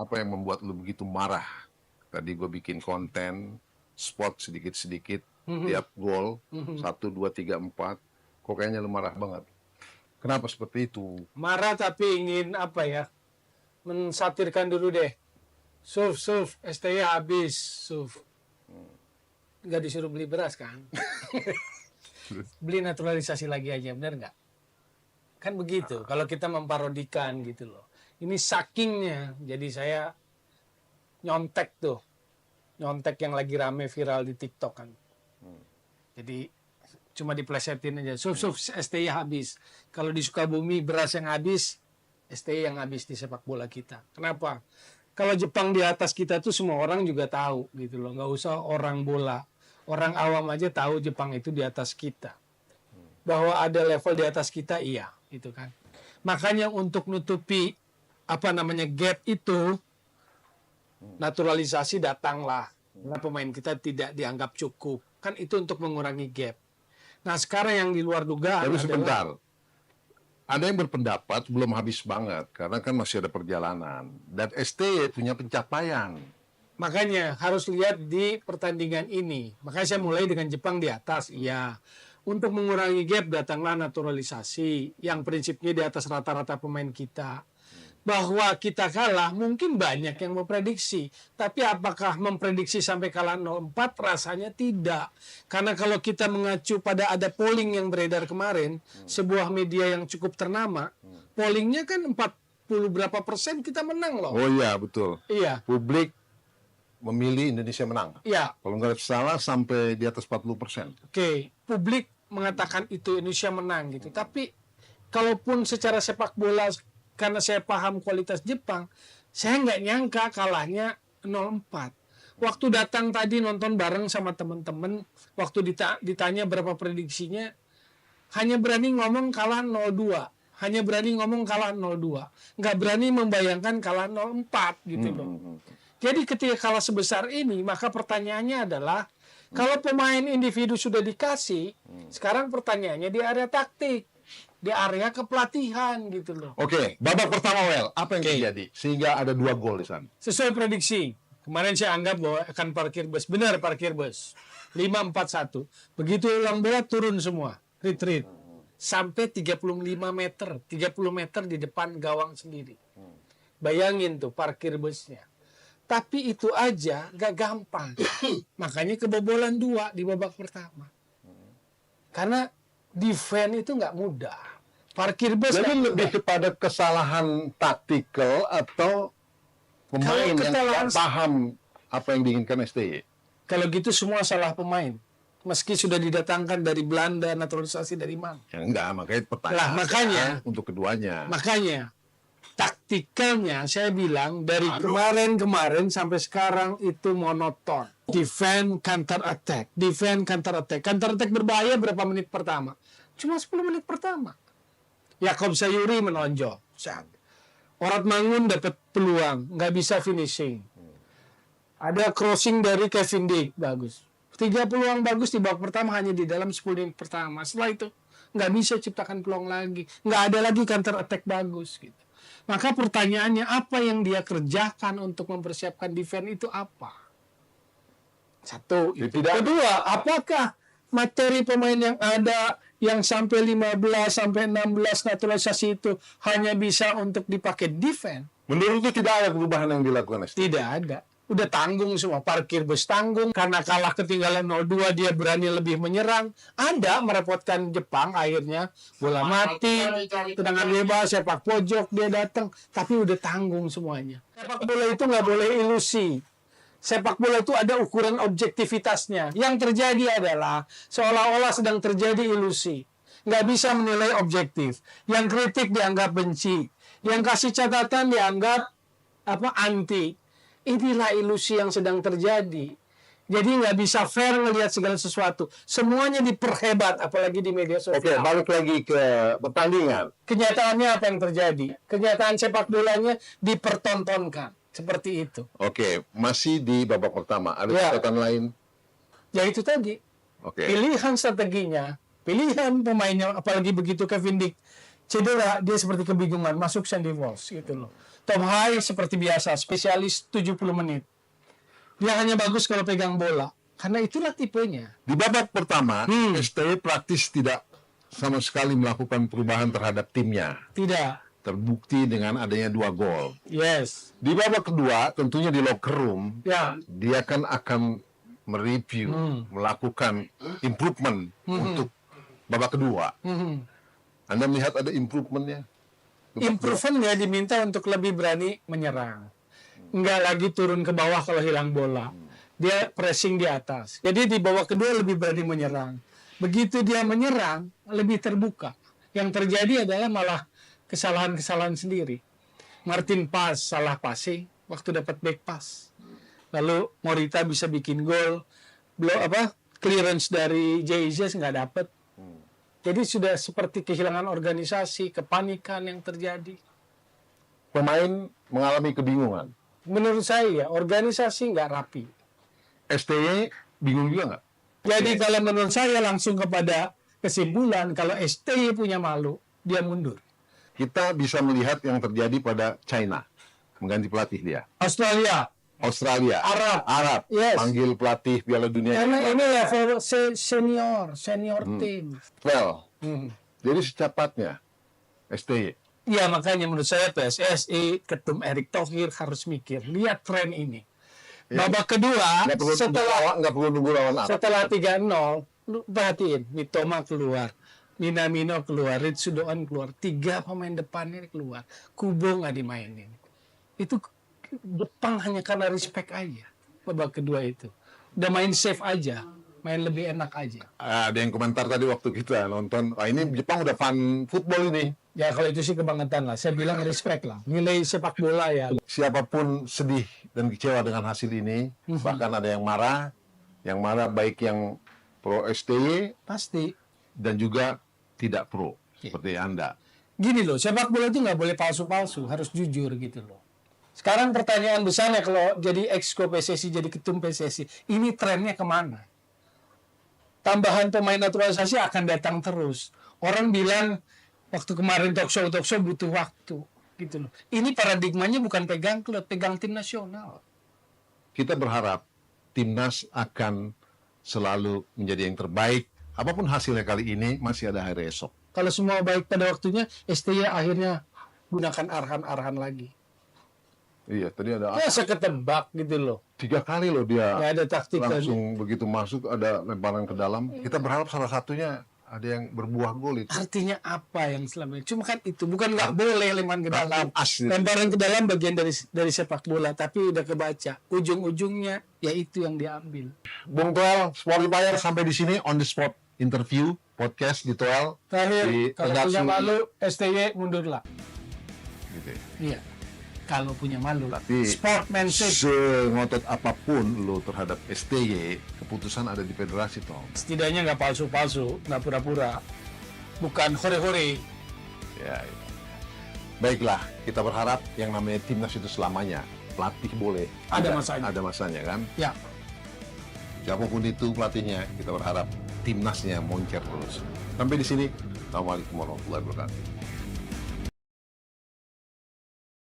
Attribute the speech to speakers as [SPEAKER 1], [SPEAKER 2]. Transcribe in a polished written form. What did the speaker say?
[SPEAKER 1] Apa yang membuat lu begitu marah? Tadi gue bikin konten, spot sedikit-sedikit, tiap gol, 1, 2, 3, 4. Kok kayaknya lu marah banget? Kenapa seperti itu?
[SPEAKER 2] Marah tapi ingin apa ya? Mensatirkan dulu deh. Suf, STY habis, Suf. Nggak disuruh beli beras kan? Beli naturalisasi lagi aja, bener nggak? Kan begitu. Kalau kita memparodikan gitu loh. Ini sakingnya. Jadi saya nyontek tuh. Nyontek yang lagi rame viral di TikTok kan. Jadi cuma diplesetin aja. Suf, STY habis. Kalau di Sukabumi beras yang habis, STY yang habis di sepak bola kita. Kenapa? Kalau Jepang di atas kita tuh semua orang juga tahu gitu loh. Nggak usah orang bola. Orang awam aja tahu Jepang itu di atas kita. Bahwa ada level di atas kita, iya. Gitu kan. Makanya untuk nutupi gap itu, naturalisasi datanglah. Karena pemain kita tidak dianggap cukup. Kan itu untuk mengurangi gap. Nah sekarang yang di luar dugaan
[SPEAKER 1] Tapi
[SPEAKER 2] adalah...
[SPEAKER 1] sebentar. Ada yang berpendapat belum habis banget, karena kan masih ada perjalanan. Dan STY punya pencapaian.
[SPEAKER 2] Makanya harus lihat di pertandingan ini. Makanya saya mulai dengan Jepang di atas, iya. Untuk mengurangi gap datanglah naturalisasi yang prinsipnya di atas rata-rata pemain kita. Bahwa kita kalah mungkin banyak yang memprediksi, tapi apakah memprediksi sampai kalah 0-4? Rasanya tidak. Karena kalau kita mengacu pada ada polling yang beredar kemarin, sebuah media yang cukup ternama, pollingnya kan 40 berapa persen kita menang loh.
[SPEAKER 1] Oh iya, betul.
[SPEAKER 2] Iya.
[SPEAKER 1] Publik memilih Indonesia menang.
[SPEAKER 2] Iya.
[SPEAKER 1] Kalau nggak salah sampai di atas 40%.
[SPEAKER 2] Oke, publik mengatakan itu Indonesia menang gitu. Tapi kalaupun secara sepak bola, karena saya paham kualitas Jepang, saya nggak nyangka kalahnya 0-4. Waktu datang tadi nonton bareng sama teman-teman, waktu ditanya berapa prediksinya, hanya berani ngomong kalah 0-2. Hanya berani ngomong kalah 0-2. Nggak berani membayangkan kalah 0-4 gitu loh. Jadi ketika kalah sebesar ini, maka pertanyaannya adalah, kalau pemain individu sudah dikasih, sekarang pertanyaannya di area taktik, di area kepelatihan gitu loh.
[SPEAKER 1] Oke, babak pertama Wel, apa yang terjadi? Sehingga ada 2 gol di sana.
[SPEAKER 2] Sesuai prediksi, kemarin saya anggap bahwa akan parkir bus. Benar parkir bus. 5-4-1. Begitu ulang bola turun semua. Retreat. Sampai 35 meter. 30 meter di depan gawang sendiri. Bayangin tuh parkir busnya. Tapi itu aja gak gampang. Makanya kebobolan 2 di babak pertama. Karena defense itu nggak mudah. Parkir bus
[SPEAKER 1] jadi lebih kepada kesalahan taktikal atau pemain yang tidak paham apa yang diinginkan STY?
[SPEAKER 2] Kalau gitu semua salah pemain. Meski sudah didatangkan dari Belanda, naturalisasi dari mana?
[SPEAKER 1] Ya enggak, makanya pertanyaan
[SPEAKER 2] makanya
[SPEAKER 1] untuk keduanya.
[SPEAKER 2] Makanya taktikalnya saya bilang dari kemarin sampai sekarang itu monoton. Defend, counter attack. Defend, counter attack. Counter attack berbahaya berapa menit pertama? Cuma 10 menit pertama. Yakob Sayuri menonjol. Orat Mangun dapat peluang. Nggak bisa finishing. Ada crossing dari Kevin Dick. Bagus. 3 peluang bagus di babak pertama hanya di dalam 10 menit pertama. Setelah itu nggak bisa ciptakan peluang lagi. Nggak ada lagi counter attack bagus. Gitu. Maka pertanyaannya, apa yang dia kerjakan untuk mempersiapkan defense itu apa? Satu. Kedua, apakah materi pemain yang ada yang sampai 15 sampai 16 naturalisasi itu hanya bisa untuk dipakai defense?
[SPEAKER 1] Menurut itu tidak ada perubahan yang dilakukan STY?
[SPEAKER 2] Tidak ada. Udah tanggung semua. Parkir bus tanggung. Karena kalah ketinggalan 0-2, dia berani lebih menyerang. Ada merepotkan Jepang akhirnya. Bola mati, tendangan bebas, sepak pojok, dia datang. Tapi udah tanggung semuanya. Sepak bola itu nggak boleh ilusi. Sepak bola itu ada ukuran objektivitasnya. Yang terjadi adalah seolah-olah sedang terjadi ilusi. Nggak bisa menilai objektif. Yang kritik dianggap benci. Yang kasih catatan dianggap anti. Inilah ilusi yang sedang terjadi. Jadi nggak bisa fair melihat segala sesuatu. Semuanya diperhebat, apalagi di media sosial.
[SPEAKER 1] Oke, balik lagi ke pertandingan.
[SPEAKER 2] Kenyataannya apa yang terjadi? Kenyataan sepak bolanya dipertontonkan. Seperti itu.
[SPEAKER 1] Oke, masih di babak pertama. Ada catatan lain?
[SPEAKER 2] Ya itu tadi. Pilihan strateginya, pilihan pemainnya, apalagi begitu Kevin Dick cedera, dia seperti kebingungan, masuk Sandy Walsh gitu loh. Tom Hai seperti biasa, spesialis 70 menit. Dia hanya bagus kalau pegang bola. Karena itulah tipenya.
[SPEAKER 1] Di babak pertama, STY praktis tidak sama sekali melakukan perubahan terhadap timnya.
[SPEAKER 2] Tidak.
[SPEAKER 1] Terbukti dengan adanya 2 gol.
[SPEAKER 2] Yes.
[SPEAKER 1] Di babak kedua, tentunya di locker room,
[SPEAKER 2] Ya.
[SPEAKER 1] dia kan akan mereview, melakukan improvement untuk babak kedua. Anda melihat ada improvementnya?
[SPEAKER 2] Improvementnya diminta untuk lebih berani menyerang. Nggak lagi turun ke bawah kalau hilang bola. Dia pressing di atas. Jadi di babak kedua lebih berani menyerang. Begitu dia menyerang, lebih terbuka. Yang terjadi adalah malah kesalahan-kesalahan sendiri. Martin pas, salah passing, waktu dapat back pass. Lalu Morita bisa bikin gol. Clearance dari Jesus nggak dapat. Jadi sudah seperti kehilangan organisasi, kepanikan yang terjadi.
[SPEAKER 1] Pemain mengalami kebingungan.
[SPEAKER 2] Menurut saya, organisasi nggak rapi.
[SPEAKER 1] STY bingung juga nggak?
[SPEAKER 2] Jadi kalau menurut saya langsung kepada kesimpulan, kalau STY punya malu, dia mundur.
[SPEAKER 1] Kita bisa melihat yang terjadi pada China. Mengganti pelatih dia. Australia. Arab.
[SPEAKER 2] Yes.
[SPEAKER 1] Panggil pelatih Piala Dunia.
[SPEAKER 2] Karena ini level senior tim.
[SPEAKER 1] Well, jadi secepatnya STY.
[SPEAKER 2] Ya makanya menurut saya PSSI, Ketum Erick Thohir harus mikir, lihat tren ini.
[SPEAKER 1] Ya.
[SPEAKER 2] Babak kedua,
[SPEAKER 1] nggak perlu nunggu lawan Arab.
[SPEAKER 2] setelah 3-0, lu perhatiin, Mitoma keluar, Minamino keluar, Ritsudoan keluar, 3 pemain depannya keluar, Kubo nggak dimainin. Itu Jepang hanya karena respect aja babak kedua itu. Udah main safe aja, main lebih enak aja.
[SPEAKER 1] Ada yang komentar tadi waktu kita nonton, ini Jepang udah fun football ini.
[SPEAKER 2] Ya kalau itu sih kebangetan lah. Saya bilang respect lah. Nilai sepak bola ya.
[SPEAKER 1] Siapapun sedih dan kecewa dengan hasil ini, bahkan ada yang marah baik yang pro STY
[SPEAKER 2] Pasti.
[SPEAKER 1] dan juga tidak pro seperti Anda.
[SPEAKER 2] Gini loh, sepak bola itu nggak boleh palsu-palsu, harus jujur gitu loh. Sekarang pertanyaan besarnya kalau jadi exco PSSI, jadi ketum PSSI, ini trennya kemana? Tambahan pemain naturalisasi akan datang terus. Orang bilang waktu kemarin talk show butuh waktu, gitu loh. Ini paradigmanya bukan pegang klub, pegang tim nasional.
[SPEAKER 1] Kita berharap timnas akan selalu menjadi yang terbaik. Apapun hasilnya kali ini, masih ada hari esok.
[SPEAKER 2] Kalau semua baik pada waktunya, STY akhirnya gunakan Arhan lagi.
[SPEAKER 1] Iya, tadi ada
[SPEAKER 2] Ya seketebak gitu loh.
[SPEAKER 1] 3 kali loh dia
[SPEAKER 2] Ya ada taktik tadi.
[SPEAKER 1] langsung begitu masuk ada lemparan ke dalam. Kita berharap salah satunya ada yang berbuah gol itu.
[SPEAKER 2] Artinya apa yang selama ini? Cuma kan itu bukan nggak boleh lemparan ke dalam.
[SPEAKER 1] Asli.
[SPEAKER 2] Lemparan ke dalam bagian dari sepak bola, tapi udah kebaca. Ujung-ujungnya ya itu yang diambil.
[SPEAKER 1] Bung Toel, Sport Empire sampai di sini on the spot interview podcast di Toel.
[SPEAKER 2] Terakhir, kalau
[SPEAKER 1] redaksi.
[SPEAKER 2] punya malu, STY mundurlah.
[SPEAKER 1] Gitu ya.
[SPEAKER 2] Iya. Kalau punya malu.
[SPEAKER 1] Tapi
[SPEAKER 2] Sportsmanship.
[SPEAKER 1] sengotot apapun lo terhadap STY, keputusan ada di federasi toh.
[SPEAKER 2] Setidaknya nggak palsu-palsu, nggak pura-pura. Bukan hore-hore.
[SPEAKER 1] Ya, ya. Baiklah, kita berharap yang namanya timnas itu selamanya. Pelatih boleh.
[SPEAKER 2] Ada
[SPEAKER 1] Tidak,
[SPEAKER 2] masanya.
[SPEAKER 1] Ada masanya kan.
[SPEAKER 2] Ya.
[SPEAKER 1] Siapapun itu pelatihnya, kita berharap timnasnya moncer terus. Sampai di sini. Assalamualaikum warahmatullahi wabarakatuh.